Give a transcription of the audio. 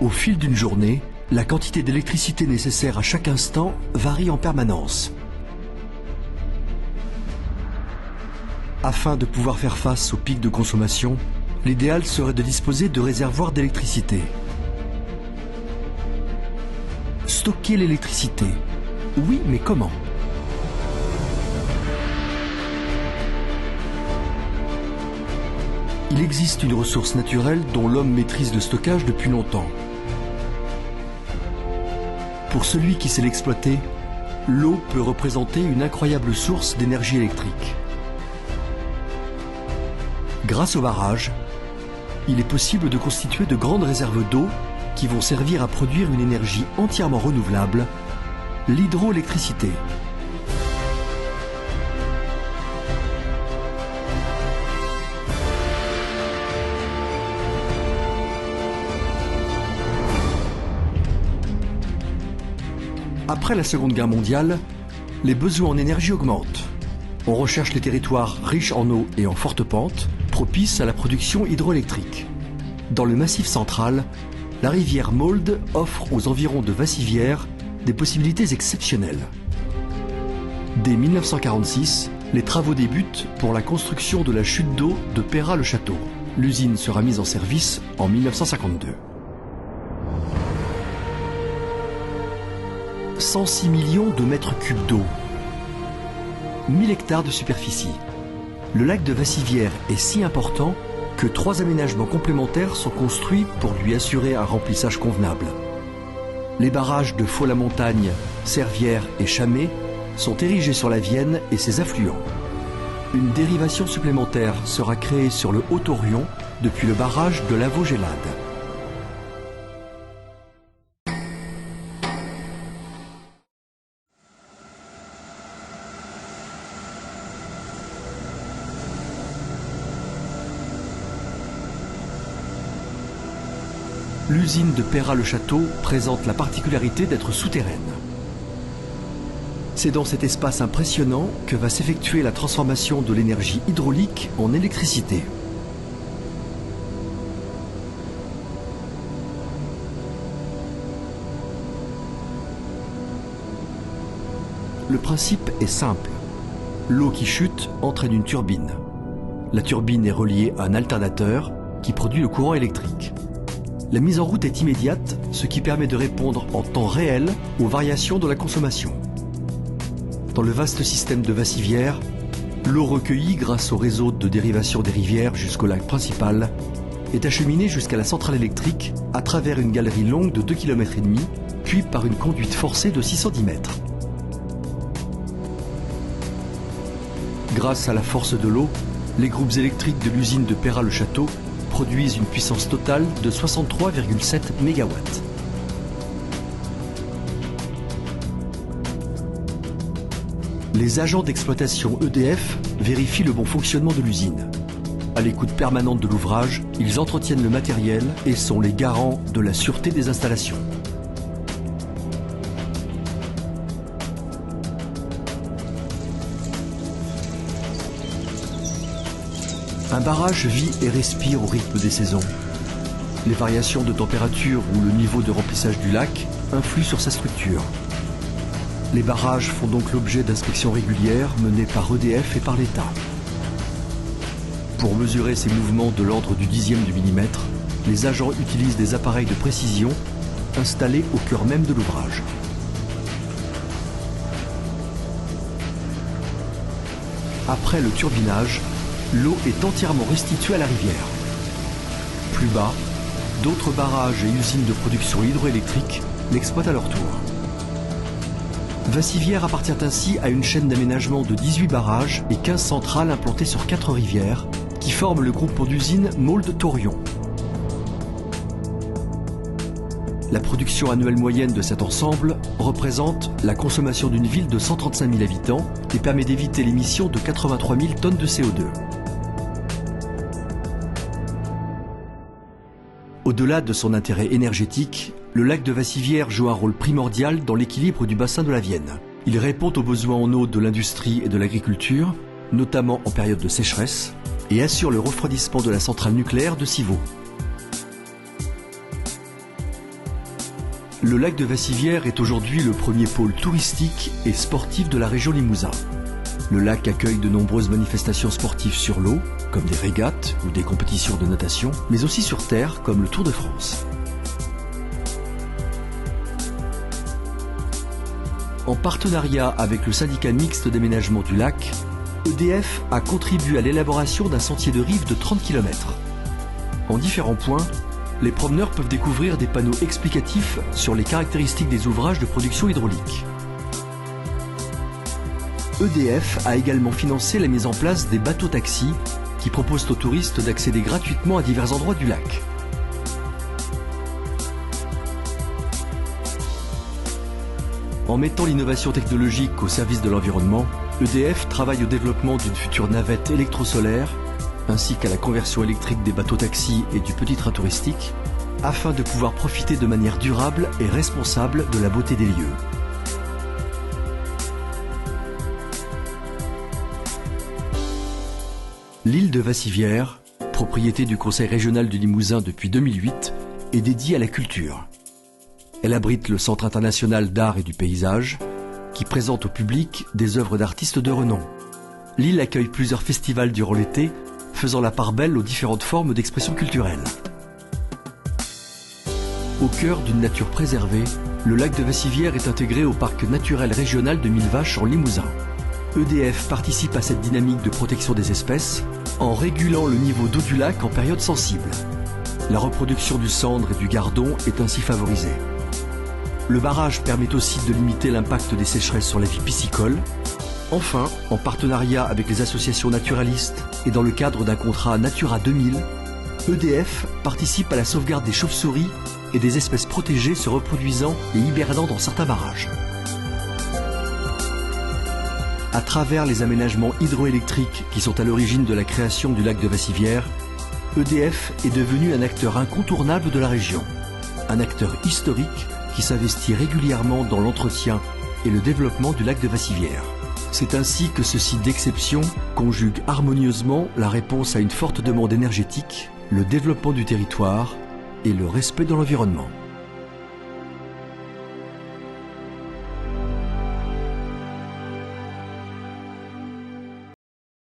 Au fil d'une journée, la quantité d'électricité nécessaire à chaque instant varie en permanence. Afin de pouvoir faire face aux pics de consommation, l'idéal serait de disposer de réservoirs d'électricité. Stocker l'électricité. Oui, mais comment? Il existe une ressource naturelle dont l'homme maîtrise le stockage depuis longtemps. Pour celui qui sait l'exploiter, l'eau peut représenter une incroyable source d'énergie électrique. Grâce aux barrages, il est possible de constituer de grandes réserves d'eau qui vont servir à produire une énergie entièrement renouvelable, l'hydroélectricité. Après la Seconde Guerre mondiale, les besoins en énergie augmentent. On recherche les territoires riches en eau et en forte pente, propices à la production hydroélectrique. Dans le Massif central, la rivière Moldre offre aux environs de Vassivière des possibilités exceptionnelles. Dès 1946, les travaux débutent pour la construction de la chute d'eau de Peyrat-le-Château. L'usine sera mise en service en 1952. 106 millions de mètres cubes d'eau, 1000 hectares de superficie. Le lac de Vassivière est si important que 3 aménagements complémentaires sont construits pour lui assurer un remplissage convenable. Les barrages de Faux-la-Montagne, Servières et Chamay sont érigés sur la Vienne et ses affluents. Une dérivation supplémentaire sera créée sur le Haut-Orion depuis le barrage de la Vaugélade. L'usine de Peyrat-le-Château présente la particularité d'être souterraine. C'est dans cet espace impressionnant que va s'effectuer la transformation de l'énergie hydraulique en électricité. Le principe est simple. L'eau qui chute entraîne une turbine. La turbine est reliée à un alternateur qui produit le courant électrique. La mise en route est immédiate, ce qui permet de répondre en temps réel aux variations de la consommation. Dans le vaste système de Vassivière, l'eau recueillie grâce au réseau de dérivation des rivières jusqu'au lac principal est acheminée jusqu'à la centrale électrique à travers une galerie longue de 2,5 km, puis par une conduite forcée de 610 mètres. Grâce à la force de l'eau, les groupes électriques de l'usine de Peyrat-le-Château produisent une puissance totale de 63,7 MW. Les agents d'exploitation EDF vérifient le bon fonctionnement de l'usine. À l'écoute permanente de l'ouvrage, ils entretiennent le matériel et sont les garants de la sûreté des installations. Un barrage vit et respire au rythme des saisons. Les variations de température ou le niveau de remplissage du lac influent sur sa structure. Les barrages font donc l'objet d'inspections régulières menées par EDF et par l'État. Pour mesurer ces mouvements de l'ordre du dixième de millimètre, les agents utilisent des appareils de précision installés au cœur même de l'ouvrage. Après le turbinage, l'eau est entièrement restituée à la rivière. Plus bas, d'autres barrages et usines de production hydroélectrique l'exploitent à leur tour. Vassivière appartient ainsi à une chaîne d'aménagement de 18 barrages et 15 centrales implantées sur 4 rivières qui forment le groupement d'usines Moldre-Torion. La production annuelle moyenne de cet ensemble représente la consommation d'une ville de 135 000 habitants et permet d'éviter l'émission de 83 000 tonnes de CO2. Au-delà de son intérêt énergétique, le lac de Vassivière joue un rôle primordial dans l'équilibre du bassin de la Vienne. Il répond aux besoins en eau de l'industrie et de l'agriculture, notamment en période de sécheresse, et assure le refroidissement de la centrale nucléaire de Civaux. Le lac de Vassivière est aujourd'hui le premier pôle touristique et sportif de la région Limousin. Le lac accueille de nombreuses manifestations sportives sur l'eau, comme des régates ou des compétitions de natation, mais aussi sur terre, comme le Tour de France. En partenariat avec le syndicat mixte d'aménagement du lac, EDF a contribué à l'élaboration d'un sentier de rive de 30 km. En différents points, les promeneurs peuvent découvrir des panneaux explicatifs sur les caractéristiques des ouvrages de production hydraulique. EDF a également financé la mise en place des bateaux-taxis qui proposent aux touristes d'accéder gratuitement à divers endroits du lac. En mettant l'innovation technologique au service de l'environnement, EDF travaille au développement d'une future navette électrosolaire ainsi qu'à la conversion électrique des bateaux-taxis et du petit train touristique afin de pouvoir profiter de manière durable et responsable de la beauté des lieux. L'île de Vassivière, propriété du Conseil régional du Limousin depuis 2008, est dédiée à la culture. Elle abrite le Centre international d'art et du paysage, qui présente au public des œuvres d'artistes de renom. L'île accueille plusieurs festivals durant l'été, faisant la part belle aux différentes formes d'expression culturelle. Au cœur d'une nature préservée, le lac de Vassivière est intégré au parc naturel régional de Millevaches en Limousin. EDF participe à cette dynamique de protection des espèces en régulant le niveau d'eau du lac en période sensible. La reproduction du sandre et du gardon est ainsi favorisée. Le barrage permet aussi de limiter l'impact des sécheresses sur la vie piscicole. Enfin, en partenariat avec les associations naturalistes et dans le cadre d'un contrat Natura 2000, EDF participe à la sauvegarde des chauves-souris et des espèces protégées se reproduisant et hibernant dans certains barrages. À travers les aménagements hydroélectriques qui sont à l'origine de la création du lac de Vassivière, EDF est devenu un acteur incontournable de la région. Un acteur historique qui s'investit régulièrement dans l'entretien et le développement du lac de Vassivière. C'est ainsi que ce site d'exception conjugue harmonieusement la réponse à une forte demande énergétique, le développement du territoire et le respect de l'environnement.